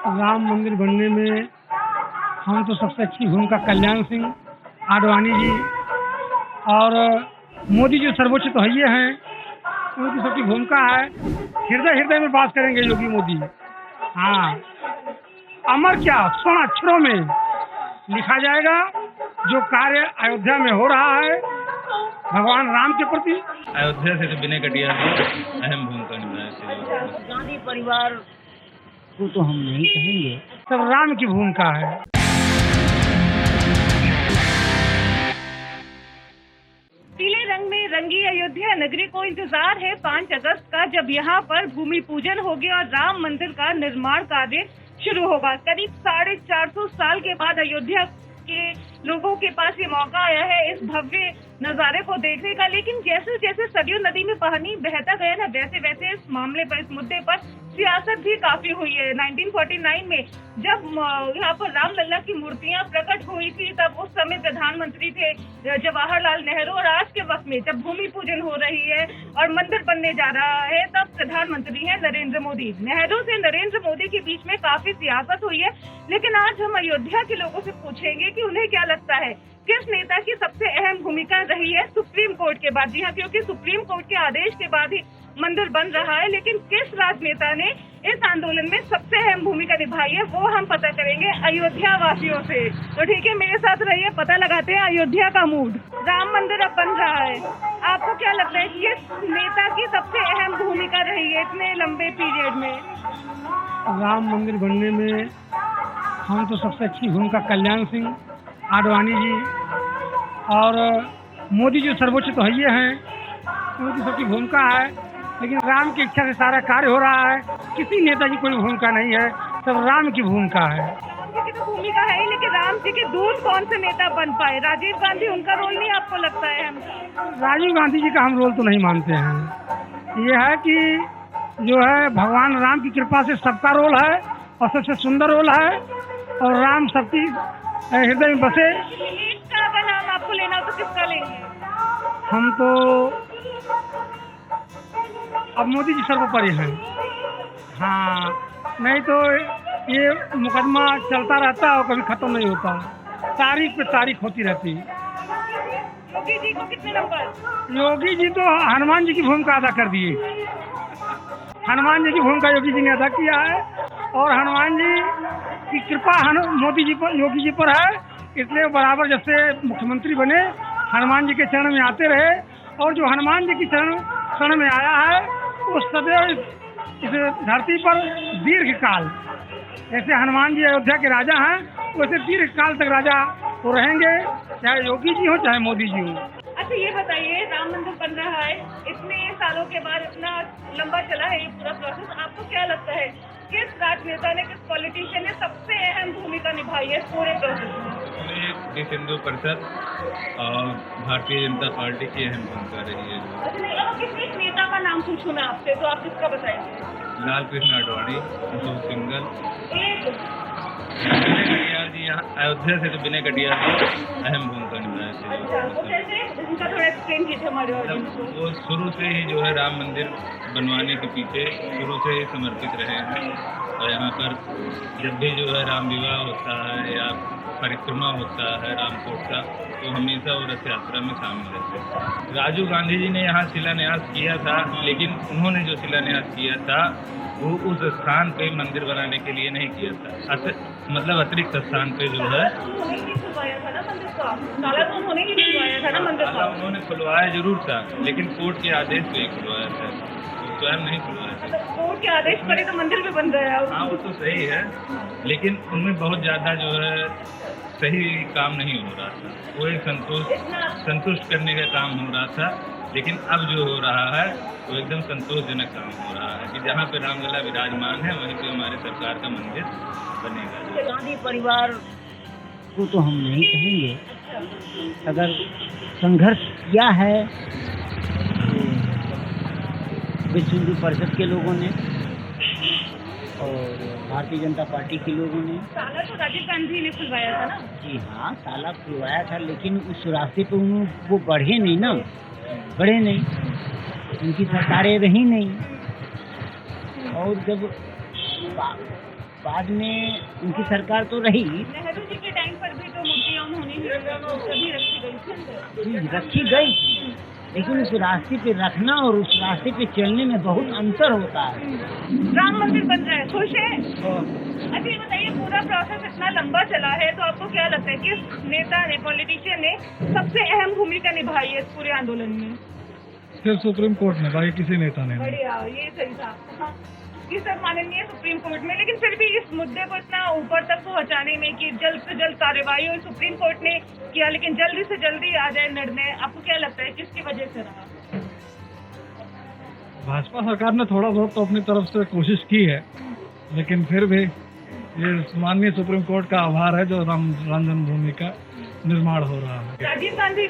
राम मंदिर बनने में हम तो सबसे अच्छी भूमिका कल्याण सिंह, आडवाणी जी और मोदी जी सर्वोच्च तो है हैं, उनकी सबकी भूमिका है। हृदय हृदय में बात करेंगे योगी मोदी। हाँ, अमर क्या स्वर्ण अक्षरों में लिखा जाएगा जो कार्य अयोध्या में हो रहा है भगवान राम के प्रति। अयोध्या से तो विनय कटियार अहम भूमिका निभाई। गांधी परिवार को तो हम नहीं कहेंगे, सब राम की भूमिका है। पीले रंग में रंगी अयोध्या नगरी को इंतजार है 5 अगस्त का, जब यहाँ पर भूमि पूजन होगी और राम मंदिर का निर्माण कार्य शुरू होगा। करीब 450 साल के बाद अयोध्या के लोगों के पास ये मौका आया है इस भव्य नजारे को देखने का। लेकिन जैसे जैसे सरयू नदी में पानी बहता गया ना, वैसे वैसे इस मामले पर, इस मुद्दे पर सियासत भी काफी हुई है। 1949 में जब यहाँ पर रामलला की मूर्तियां प्रकट हुई थी, तब उस समय प्रधानमंत्री थे जवाहरलाल नेहरू, और आज के वक्त में जब भूमि पूजन हो रही है और मंदिर बनने जा रहा है, तब प्रधानमंत्री है नरेंद्र मोदी। नेहरू से नरेंद्र मोदी के बीच में काफी सियासत हुई है। लेकिन आज हम अयोध्या के लोगों से पूछेंगे कि उन्हें क्या लगता है किस नेता की सबसे अहम भूमिका रही है सुप्रीम कोर्ट के बाद। जी हाँ, क्योंकि सुप्रीम कोर्ट के आदेश के बाद ही मंदिर बन रहा है। लेकिन किस राजनेता ने इस आंदोलन में सबसे अहम भूमिका निभाई है, वो हम पता करेंगे अयोध्या वासियों से। तो ठीक है, मेरे साथ रहिए, पता लगाते हैं अयोध्या का मूड। राम मंदिर अब बन रहा है, आपको क्या लगता है किस नेता की सबसे अहम भूमिका रही है इतने लंबे पीरियड में? राम मंदिर बनने में हम तो सबसे अच्छी भूमिका कल्याण सिंह, आडवाणी जी और मोदी जी सर्वोच्च तो है हैं, उनकी सबकी भूमिका है। लेकिन राम की इच्छा से सारा कार्य हो रहा है, किसी नेता की कोई भूमिका नहीं है, सब राम की भूमिका है। राम की तो भूमिका है ही, लेकिन राम जी के दूर कौन से नेता बन पाए? राजीव गांधी, उनका रोल नहीं आपको लगता है? राजीव गांधी जी का हम रोल तो नहीं मानते हैं। ये है कि जो है भगवान राम की कृपा से सबका रोल है और सबसे सुंदर रोल है, और राम सबकी हृदय में बसे। एक का नाम आपको लेना हो तो किसका लेंगे? हम तो अब मोदी जी सर्वोपरि हैं। हाँ, नहीं तो ये मुकदमा चलता रहता और कभी खत्म नहीं होता, तारीख पे तारीख होती रहती। योगी जी को कितने नंबर? योगी जी तो हनुमान जी की भूमिका अदा कर दिए। हनुमान जी की भूमिका योगी जी ने अदा किया है, और हनुमान जी की कृपा मोदी जी पर, योगी जी पर है, इसलिए बराबर जब से मुख्यमंत्री बने हनुमान जी के चरण में आते रहे। और जो हनुमान जी की शरण में आया है वो सदैव इस धरती पर दीर्घ काल, जैसे हनुमान जी अयोध्या के राजा हैं, वैसे दीर्घ काल तक राजा वो रहेंगे, चाहे योगी जी हो चाहे मोदी जी हो। अच्छा, ये बताइए, राम मंदिर बन रहा है, इतने सालों के बाद इतना लंबा चला है ये पूरा प्रोसेस, आपको क्या लगता है किस राजनेता ने, किस पॉलिटिशियन ने सबसे अहम भूमिका निभाई है पूरे प्रोसेस में? हिंदू परिषद और भारतीय जनता पार्टी की अहम भूमिका रही है। अच्छा, नहीं, अब किसी नेता का नाम पूछूं मैं आपसे तो आप किसका बताएंगे? लाल कृष्ण आडवाणी, अशोक सिंघल, विनय कटियार जी। यहाँ अयोध्या से तो विनय कटियार अहम भूमिका निभाई। अच्छा, वो कैसे? उनका थोड़ा एक्सप्लेन कीजिए हमारे ऑडियंस को। वो शुरू से ही जो है राम मंदिर बनवाने के पीछे शुरू से ही समर्पित रहे हैं, और यहाँ पर जब भी जो है राम विवाह होता है या परिक्रमा होता है रामकोट का, तो हमेशा वो रथ यात्रा में शामिल रहते हैं। राजीव गांधी जी ने यहाँ शिलान्यास किया था, लेकिन उन्होंने जो शिलान्यास किया था वो उस स्थान पे मंदिर बनाने के लिए नहीं किया था, मतलब अतिरिक्त स्थान पे जो है उन्होंने खुलवाया जरूर था, लेकिन कोर्ट के आदेश पे ही खुलवाया था, स्वयं नहीं खुलवाया था। कोर्ट के आदेश पर ही तो मंदिर भी बन रहा है। हाँ, वो तो सही है, लेकिन उनमें बहुत ज्यादा जो है सही काम नहीं हो रहा था, वो एक संतुष्ट करने का काम हो रहा था। लेकिन अब जो हो रहा है वो एकदम संतोषजनक काम हो रहा है कि जहाँ पे रामलला विराजमान है वहीं पे हमारे सरकार का मंदिर बनेगा। गांधी परिवार को तो हम नहीं कहेंगे, अगर संघर्ष किया है विश्व हिंदू परिषद के लोगों ने और भारतीय जनता पार्टी के लोगों ने। ताला तो राजीव गांधी ने खुलवाया था ना? जी हाँ, ताला खुलवाया था, लेकिन उस रास्ते पे वो बढ़े नहीं ना, बढ़े नहीं, उनकी सरकारें रही नहीं। और जब बाद में उनकी सरकार तो रही, नेहरू जी के टाइम पर भी तो मूर्तियां उन्होंने सभी रखी गई थी। रखी गई थी, लेकिन उस रास्ते पे रखना और उस रास्ते पे चलने में बहुत अंतर होता है। राम मंदिर बन रहा है, खुश है? अच्छा ये बताइए, पूरा प्रोसेस इतना लंबा चला है तो आपको क्या लगता है किस नेता ने, पॉलिटिशियन ने सबसे अहम भूमिका निभाई है इस पूरे आंदोलन में? सिर्फ सुप्रीम कोर्ट ने, बाकी किसी नेता ने नहीं। बढ़िया, ये सही था। हाँ, ये सब माननीय सुप्रीम कोर्ट में, लेकिन फिर भी इस मुद्दे को इतना ऊपर तक पहुंचाने में कि जल्द से जल्द कार्यवाही हो, सुप्रीम कोर्ट ने किया, लेकिन जल्दी से जल्दी आ जाए निर्णय, आपको क्या लगता है किसकी वजह से रहा? भाजपा सरकार ने थोड़ा बहुत तो अपनी तरफ से कोशिश की है, लेकिन फिर भी ये माननीय सुप्रीम कोर्ट का आभार है जो राम जन्मभूमि का निर्माण हो रहा है। राजीव गांधी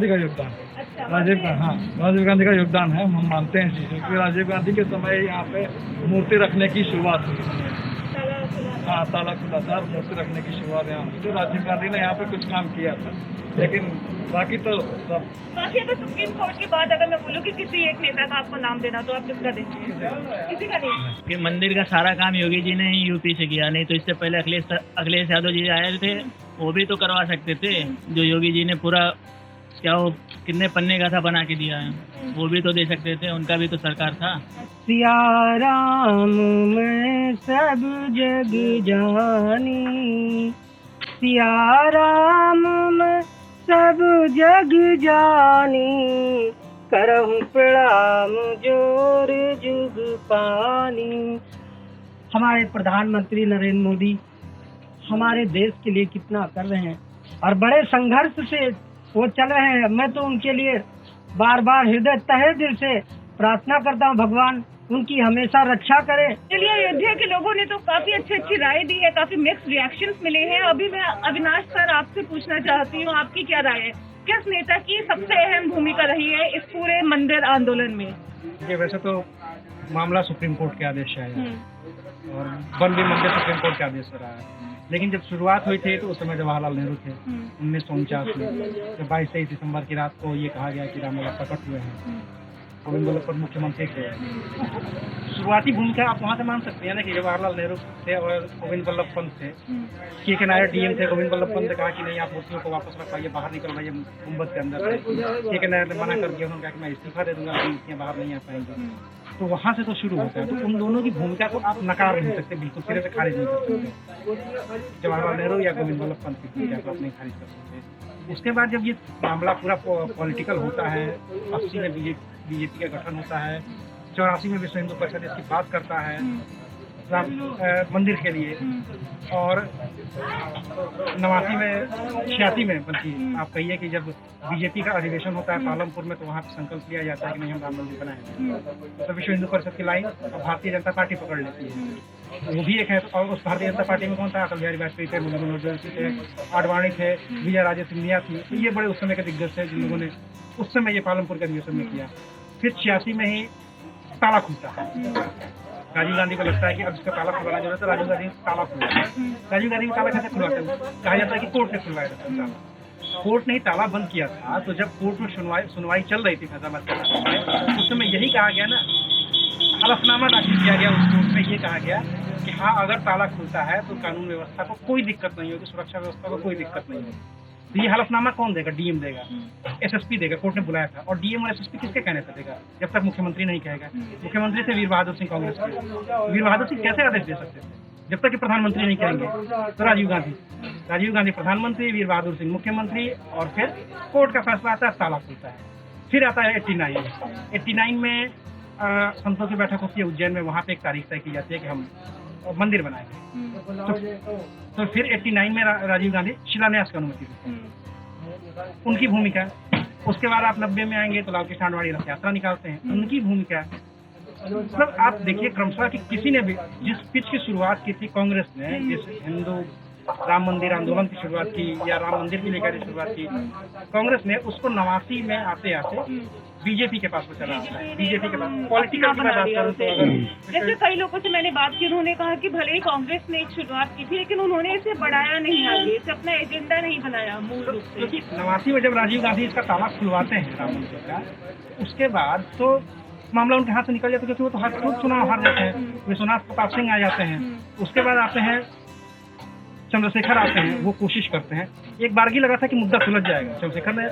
का योगदान, अच्छा, राजीव गांधी का योगदान है, हम मानते हैं चीज़ों क्योंकि राजीव गांधी के समय यहाँ पे मूर्ति रखने की शुरुआत हुई। हाँ, ताला खुला था, मूर्ति रखने की शुरुआत यहाँ हुई, तो राजीव गांधी ने यहाँ पे कुछ काम किया था, लेकिन बाकी तो सब। बाकी अगर सुप्रीम कोर्ट की बात अगर मैं बोलूँ कि किसी एक नेता का आपको नाम देना तो आप किसका देंगे? किसी का नहीं? कि मंदिर का सारा काम योगी जी ने ही यूपी से किया, नहीं तो इससे पहले अखिलेश यादव जी आए थे, वो भी तो करवा सकते थे। जो योगी जी ने पूरा क्या वो कितने पन्ने का था बना के दिया है, वो भी तो दे सकते थे, उनका भी तो सरकार था। सिया राम मैं सब जग जानी, सिया राम मैं सब जग जानी, करहूँ प्रणाम जोर जुग पानी। हमारे प्रधानमंत्री नरेंद्र मोदी हमारे देश के लिए कितना कर रहे हैं और बड़े संघर्ष से वो चल रहे हैं। मैं तो उनके लिए बार बार हृदय तहे दिल से प्रार्थना करता हूँ, भगवान उनकी हमेशा रक्षा करे। चलिए, अयोध्या के लोगों ने तो काफी अच्छी राय दी है, काफी मिक्स रिएक्शंस मिले हैं। अभी मैं अविनाश सर आपसे पूछना चाहती हूँ, आपकी क्या राय है? किस नेता की सबसे अहम भूमिका रही है इस पूरे मंदिर आंदोलन में? ये वैसे तो मामला सुप्रीम कोर्ट के आदेश से आया और वन भी मंदिर सुप्रीम कोर्ट के आदेश से रहा है, लेकिन जब शुरुआत हुई थी तो उस समय जवाहरलाल नेहरू थे 1949 में, जब 22-23 दिसंबर की रात को ये कहा गया कि रामलला प्रकट हुए हैं, गोविंद वल्लभ पंत मुख्यमंत्री थे। शुरुआती भूमिका आप वहाँ से मान सकते हैं ना कि जवाहरलाल नेहरू थे और गोविंद वल्लभ पंत थे, के नायर डीएम थे। गोविंद वल्लभ पंत ने कहा कि नहीं, आप मूर्तियों को वापस रखवाइए, बाहर निकलवाइए गुंबद के अंदर से। के नायर ने मना कर दिया, उन्होंने कहा कि मैं इस्तीफा दे दूंगा, मूर्तियाँ बाहर नहीं आ पाएंगी। तो वहाँ से तो शुरू होता है, तो उन दोनों की भूमिका को आप नकार नहीं सकते, बिल्कुल सिरे से खारिज नहीं कर सकते। जवाहरलाल नेहरू या गोविंद वल्लभ पंत की भूमिका को आप नहीं खारिज कर सकते। उसके बाद जब ये मामला पूरा पॉलिटिकल होता है, 80 में बीजेपी का गठन होता है, 84 में विश्व हिंदू परिषद इसकी बात करता है राम मंदिर के लिए, और 89 में 86 में बल्कि आप कहिए कि जब बीजेपी का अधिवेशन होता है पालमपुर में, तो वहाँ पे संकल्प लिया जाता है कि नहीं, हम राम मंदिर बनाएंगे। तो विश्व हिंदू परिषद की लाइन भारतीय जनता पार्टी पकड़ लेती है, वो भी एक है। और उस भारतीय जनता पार्टी में कौन था? अटल बिहारी वाजपेयी थे, मनमोहन सिंह थे, आडवाणी थे, विजय राजे सिंधिया थी। तो ये बड़े उस समय के दिग्गज थे जिन लोगों ने उस समय ये पालमपुर के अधिवेशन में किया। फिर 86 में ही ताला खुलता है, राजीव गांधी को लगता है कि अब इसका ताला खुलवाना जरूरत है, राजीव गांधी ताला खुलवा। राजीव गांधी ताला कैसे खुलवाते हैं? कहा जाता है कि कोर्ट ने खुलवाया था ताला। कोर्ट ने ताला बंद किया था, तो जब कोर्ट में सुनवाई चल रही थी फैजाबाद के, उस समय यही कहा गया ना, हलफनामा दाखिल किया गया उस कोर्ट में, ये कहा गया कि हाँ, अगर ताला खुलता है तो कानून व्यवस्था को कोई दिक्कत नहीं होगी, सुरक्षा व्यवस्था को कोई दिक्कत नहीं होगी। तो ये हलफनामा कौन देगा? डीएम देगा, एसएसपी देगा। कोर्ट ने बुलाया था, और डीएम और एसएसपी किसके कहने पर देगा? जब तक मुख्यमंत्री नहीं कहेगा। मुख्यमंत्री थे वीर बहादुर सिंह कांग्रेस के। वीर बहादुर सिंह कैसे आदेश दे सकते थे जब तक कि प्रधानमंत्री नहीं कहेंगे? तो राजीव गांधी प्रधानमंत्री, वीर बहादुर सिंह मुख्यमंत्री, और फिर कोर्ट का फैसला आता है, ताला खुलता है। फिर आता है 89 में संतों की बैठक होती है उज्जैन में, वहाँ पे एक तारीख तय की जाती है कि हम मंदिर बनाएंगे। तो फिर 89 में राजीव गांधी शिलान्यास की अनुमति देते हैं, उनकी भूमिका। उसके बाद आप 90 में आएंगे तो लाल कृष्ण आडवाणी रथ यात्रा निकालते हैं, उनकी भूमिका। मतलब आप देखिए क्रमशः कि किसी ने भी जिस पिच की शुरुआत की थी कांग्रेस ने, जिस हिंदू राम मंदिर आंदोलन की शुरुआत की या राम मंदिर की लेकर शुरुआत की कांग्रेस ने, उसको 89 में आते आते बीजेपी के पास वो चला आता है। बीजेपी के पास पॉलिटिकल की बात करूं तो जैसे कई लोगों से मैंने बात की, उन्होंने कहा कि भले ही कांग्रेस ने एक शुरुआत की थी, लेकिन उन्होंने इसे बढ़ाया नहीं, आगे इसे अपना एजेंडा नहीं बनाया मूल रूप से। क्योंकि 89 में जब राजीव गांधी इसका ताला खुलवाते हैं राम मंदिर का, उसके बाद तो मामला उनके हाथ से निकल जाता है, क्योंकि वो तो हर खुद चुनाव हार जाते हैं। विश्वनाथ प्रताप सिंह आ जाते हैं, उसके बाद आते हैं चंद्रशेखर आते हैं, वो कोशिश करते हैं। एक बारगी लगा था कि मुद्दा सुलझ जाएगा, चंद्रशेखर ने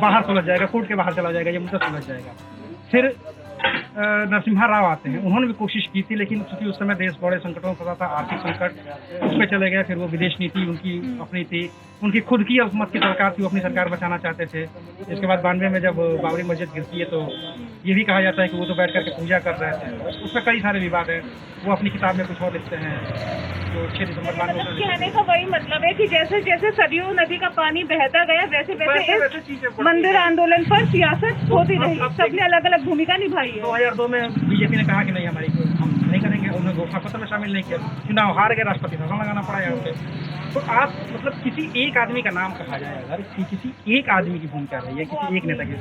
बाहर सुलझ जाएगा, कोर्ट के बाहर चला जाएगा, ये मुद्दा सुलझ जाएगा। फिर नरसिम्हा राव आते हैं, उन्होंने भी कोशिश की थी, लेकिन क्योंकि उस समय देश बड़े संकटों में फंसा था, आर्थिक संकट, उस पर चले गए। फिर वो विदेश नीति उनकी अपनी थी, उनकी खुद की अल्पमत की सरकार थी, वो अपनी सरकार बचाना चाहते थे। इसके बाद 92 में जब बाबरी मस्जिद गिरती है तो ये भी कहा जाता है कि वो तो बैठ करके पूजा कर रहे थे, उस पर कई सारे विवाद हैं। वो अपनी किताब में कुछ और लिखते हैं, जो 6 दिसंबर 92 मतलब कहने का वही मतलब है कि जैसे जैसे सरयू नदी का पानी बहता गया, वैसे वैसे इस मंदिर आंदोलन पर सियासत होती रही, सबने अलग अलग भूमिका निभाई है। 2002 में बीजेपी ने कहा कि नहीं, हमारी हम नहीं करेंगे, उन्होंने घोषणा पत्र में शामिल नहीं किया, चुनाव हार गए, राष्ट्रपति शासन लगाना पड़ा यहाँ पे। तो आप मतलब किसी एक आदमी का नाम कहा जाए अगर कि किसी एक आदमी की भूमिका रही है, किसी एक नेता की,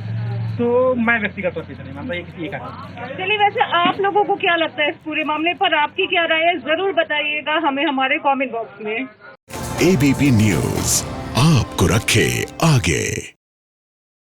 तो मैं व्यक्तिगत तौर पर नहीं मानता ये किसी एक आदमी। चलिए, वैसे आप लोगों को क्या लगता है इस पूरे मामले पर, आपकी क्या राय है, जरूर बताइएगा हमें हमारे कमेंट बॉक्स में। ABP न्यूज आपको रखे आगे।